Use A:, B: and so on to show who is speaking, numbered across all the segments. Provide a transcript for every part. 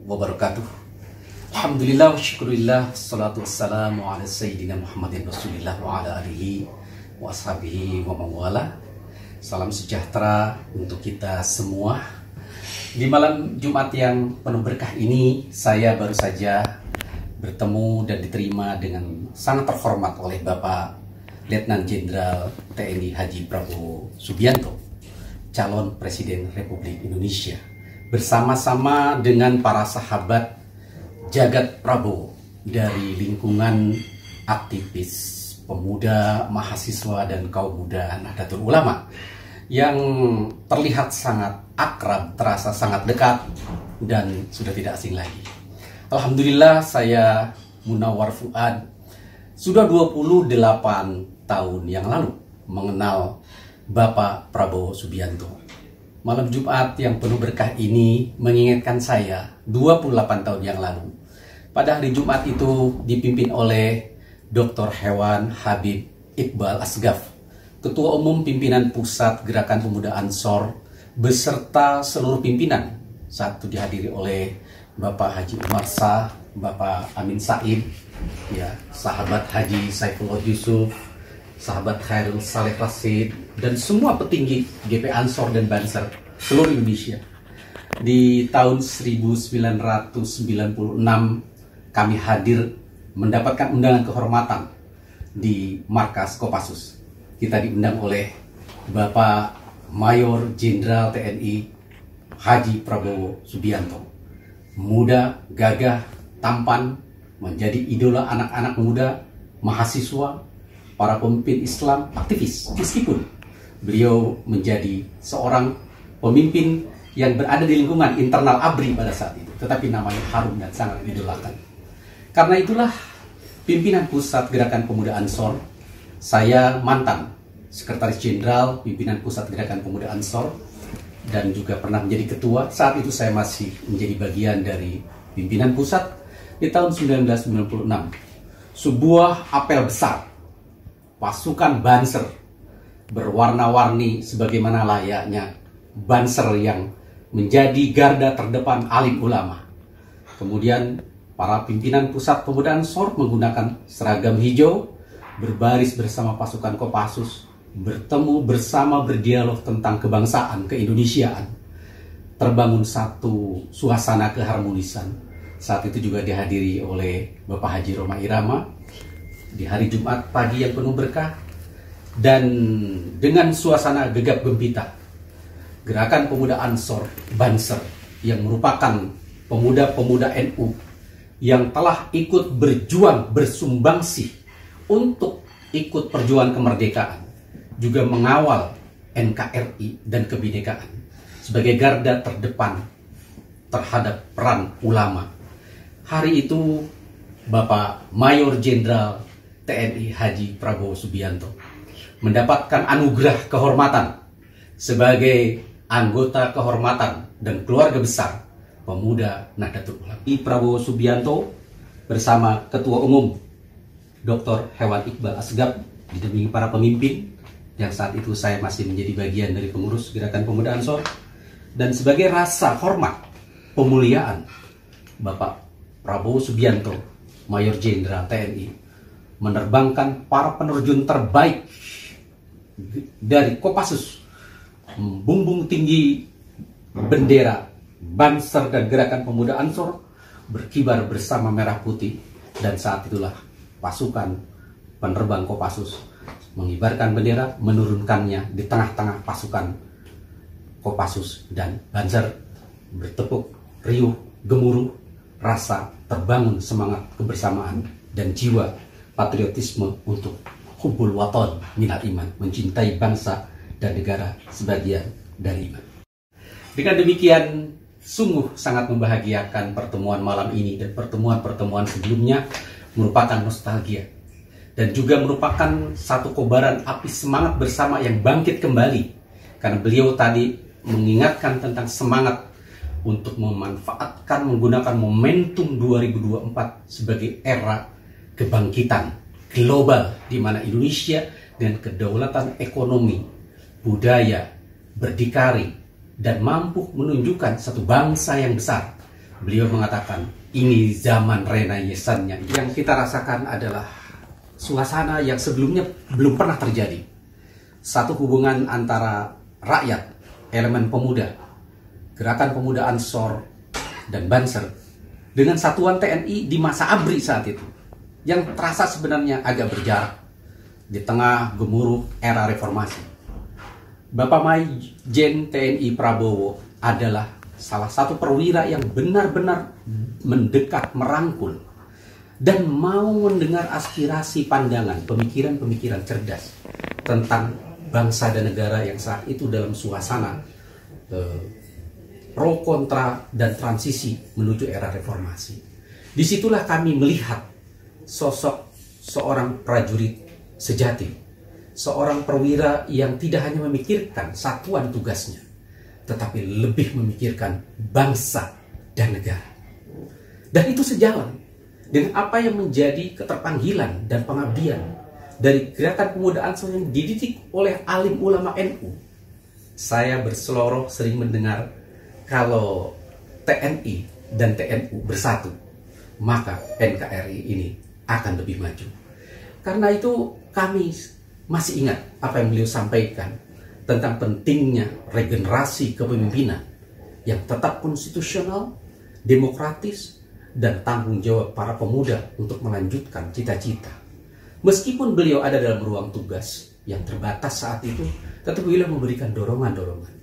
A: wabarakatuh. Alhamdulillah wa syukurillah, salatu wassalamu ala sayyidina Muhammadin Rasulillah wa ala alihi wa ashabihi wa mawala. Salam sejahtera untuk kita semua. Di malam Jumat yang penuh berkah ini, saya baru saja bertemu dan diterima dengan sangat terhormat oleh Bapak Letnan Jenderal TNI Haji Prabowo Subianto, calon Presiden Republik Indonesia, bersama-sama dengan para sahabat Jagat Prabowo dari lingkungan aktivis, pemuda, mahasiswa, dan kaum muda Nahdlatul Ulama yang terlihat sangat akrab, terasa sangat dekat, dan sudah tidak asing lagi. Alhamdulillah, saya Munawar Fuad sudah 28 tahun yang lalu mengenal Bapak Prabowo Subianto. Malam Jumat yang penuh berkah ini mengingatkan saya 28 tahun yang lalu. Pada hari Jumat itu dipimpin oleh Dr. Hewan Habib Iqbal Asgaf, Ketua Umum Pimpinan Pusat Gerakan Pemuda Ansor, beserta seluruh pimpinan. Saat itu dihadiri oleh Bapak Haji Umar Shah, Bapak Amin Said, ya, sahabat Haji Saifullah Yusuf, sahabat Khairul Saleh Rasid, dan semua petinggi GP Ansor dan Banser seluruh Indonesia. Di tahun 1996 kami hadir mendapatkan undangan kehormatan di markas Kopassus. Kita diundang oleh Bapak Mayor Jenderal TNI Haji Prabowo Subianto. Muda, gagah, tampan, menjadi idola anak-anak muda, mahasiswa, para pemimpin Islam, aktivis. Meskipun beliau menjadi seorang pemimpin yang berada di lingkungan internal ABRI pada saat itu, tetapi namanya harum dan sangat idolakan. Karena itulah pimpinan Pusat Gerakan Pemuda Ansor, saya mantan Sekretaris Jenderal Pimpinan Pusat Gerakan Pemuda Ansor, dan juga pernah menjadi ketua. Saat itu saya masih menjadi bagian dari pimpinan pusat. Di tahun 1996, sebuah apel besar pasukan Banser berwarna-warni sebagaimana layaknya Banser yang menjadi garda terdepan alim ulama. Kemudian para pimpinan Pusat Pemuda Ansor menggunakan seragam hijau, berbaris bersama pasukan Kopassus, bertemu bersama, berdialog tentang kebangsaan, keindonesiaan. Terbangun satu suasana keharmonisan. Saat itu juga dihadiri oleh Bapak Haji Roma Irama di hari Jumat pagi yang penuh berkah. Dan dengan suasana gegap gempita, Gerakan Pemuda Ansor Banser yang merupakan pemuda-pemuda NU yang telah ikut berjuang, bersumbangsih untuk ikut perjuangan kemerdekaan, juga mengawal NKRI dan kebinekaan sebagai garda terdepan terhadap peran ulama. Hari itu Bapak Mayor Jenderal TNI Haji Prabowo Subianto mendapatkan anugerah kehormatan sebagai anggota kehormatan dan keluarga besar pemuda Nahdlatul Ulama. Prabowo Subianto bersama Ketua Umum Dr. Hewan Iqbal Asgaf didampingi para pemimpin yang saat itu saya masih menjadi bagian dari pengurus Gerakan Pemuda Ansor, dan sebagai rasa hormat pemuliaan Bapak Prabowo Subianto, Mayor Jenderal TNI, menerbangkan para penerjun terbaik dari Kopassus, membumbung tinggi bendera Banser dan Gerakan Pemuda Ansor berkibar bersama merah putih, dan saat itulah pasukan penerbang Kopassus mengibarkan bendera, menurunkannya di tengah-tengah pasukan Kopassus dan Banser. Bertepuk riuh gemuruh, rasa terbangun semangat kebersamaan dan jiwa patriotisme untuk hubbul waton minal iman, mencintai bangsa dan negara sebagian dari iman. Dengan demikian, sungguh sangat membahagiakan pertemuan malam ini, dan pertemuan-pertemuan sebelumnya merupakan nostalgia dan juga merupakan satu kobaran api semangat bersama yang bangkit kembali, karena beliau tadi mengingatkan tentang semangat untuk memanfaatkan, menggunakan momentum 2024 sebagai era kebangkitan global, di mana Indonesia dengan kedaulatan ekonomi, budaya, berdikari, dan mampu menunjukkan satu bangsa yang besar beliau mengatakan ini zaman renaissannya. Yang kita rasakan adalah suasana yang sebelumnya belum pernah terjadi. Satu hubungan antara rakyat, elemen pemuda, gerakan pemuda Ansor dan Banser dengan satuan TNI di masa ABRI saat itu, yang terasa sebenarnya agak berjarak di tengah gemuruh era reformasi. Bapak Maijen TNI Prabowo adalah salah satu perwira yang benar-benar mendekat, merangkul, dan mau mendengar aspirasi, pandangan, pemikiran-pemikiran cerdas tentang bangsa dan negara yang saat itu dalam suasana pro kontra dan transisi menuju era reformasi. Disitulah kami melihat sosok seorang prajurit sejati, seorang perwira yang tidak hanya memikirkan satuan tugasnya, tetapi lebih memikirkan bangsa dan negara. Dan itu sejalan dengan apa yang menjadi keterpanggilan dan pengabdian dari gerakan pemuda Ansor yang dididik oleh alim ulama NU. Saya berseloroh sering mendengar kalau TNI dan TNU bersatu, maka NKRI ini akan lebih maju. Karena itu kami masih ingat apa yang beliau sampaikan tentang pentingnya regenerasi kepemimpinan yang tetap konstitusional, demokratis, dan tanggung jawab para pemuda untuk melanjutkan cita-cita. Meskipun beliau ada dalam ruang tugas yang terbatas saat itu, tetapi beliau memberikan dorongan-dorongan.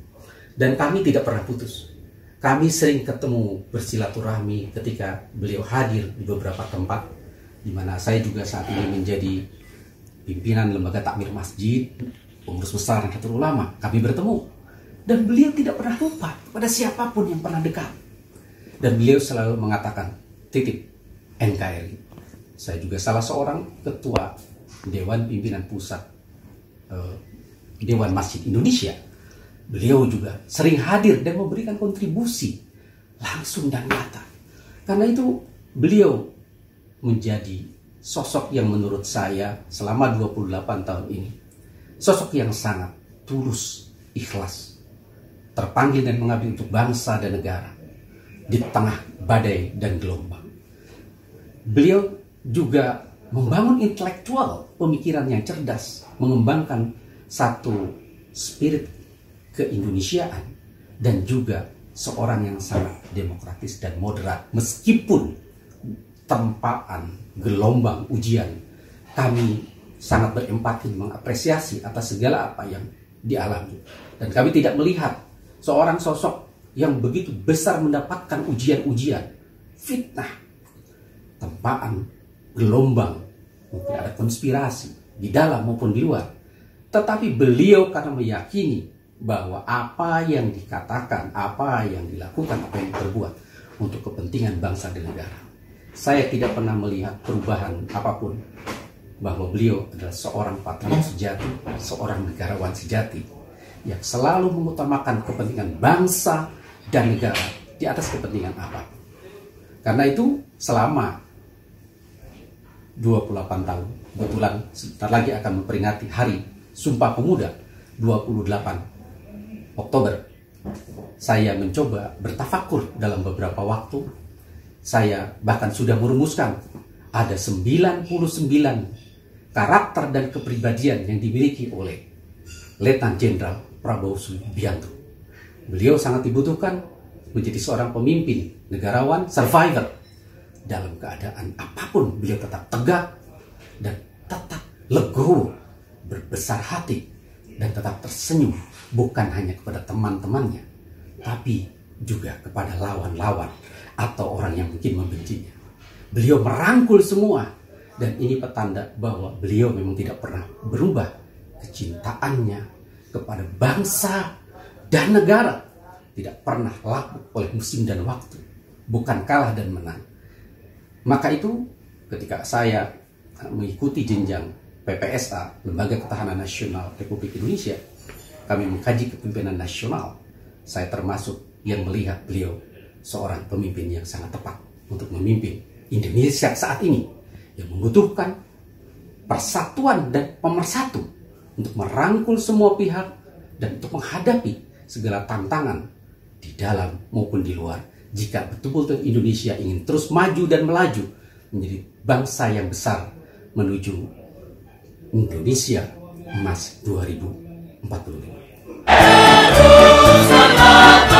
A: Dan kami tidak pernah putus. Kami sering ketemu, bersilaturahmi ketika beliau hadir di beberapa tempat, di mana saya juga saat ini menjadi pimpinan lembaga takmir masjid, pengurus besar Nahdlatul Ulama. Kami bertemu, dan beliau tidak pernah lupa pada siapapun yang pernah dekat. Dan beliau selalu mengatakan, titip NKRI. Saya juga salah seorang ketua Dewan Pimpinan Pusat Dewan Masjid Indonesia. Beliau juga sering hadir dan memberikan kontribusi langsung dan nyata. Karena itu beliau menjadi sosok yang menurut saya selama 28 tahun ini, sosok yang sangat tulus, ikhlas, terpanggil dan mengabdi untuk bangsa dan negara di tengah badai dan gelombang. Beliau juga membangun intelektual, pemikiran yang cerdas, mengembangkan satu spirit keindonesiaan, dan juga seorang yang sangat demokratis dan moderat. Meskipun tempaan, gelombang, ujian, kami sangat berempati, mengapresiasi atas segala apa yang dialami. Dan kami tidak melihat seorang sosok yang begitu besar mendapatkan ujian-ujian, fitnah, tempaan, gelombang, mungkin ada konspirasi di dalam maupun di luar. Tetapi beliau karena meyakini bahwa apa yang dikatakan, apa yang dilakukan, apa yang diperbuat untuk kepentingan bangsa dan negara, saya tidak pernah melihat perubahan apapun, bahwa beliau adalah seorang patriot sejati, seorang negarawan sejati yang selalu mengutamakan kepentingan bangsa dan negara di atas kepentingan apapun. Karena itu selama 28 tahun, kebetulan sebentar lagi akan memperingati Hari Sumpah Pemuda 28 Oktober, saya mencoba bertafakur dalam beberapa waktu. Saya bahkan sudah merumuskan ada 99 karakter dan kepribadian yang dimiliki oleh Letnan Jenderal Prabowo Subianto. Beliau sangat dibutuhkan menjadi seorang pemimpin, negarawan, survivor. Dalam keadaan apapun beliau tetap tegak dan tetap legowo, berbesar hati, dan tetap tersenyum, bukan hanya kepada teman-temannya, tapi juga kepada lawan-lawan atau orang yang mungkin membencinya. Beliau merangkul semua, dan ini petanda bahwa beliau memang tidak pernah berubah kecintaannya kepada bangsa dan negara. Tidak pernah lapuk oleh musim dan waktu, bukan kalah dan menang. Maka itu ketika saya mengikuti jenjang PPSA, Lembaga Ketahanan Nasional Republik Indonesia, kami mengkaji kepemimpinan nasional. Saya termasuk yang melihat beliau seorang pemimpin yang sangat tepat untuk memimpin Indonesia saat ini, yang membutuhkan persatuan dan pemersatu untuk merangkul semua pihak dan untuk menghadapi segala tantangan di dalam maupun di luar jika betul-betul Indonesia ingin terus maju dan melaju menjadi bangsa yang besar menuju Indonesia Emas 2045.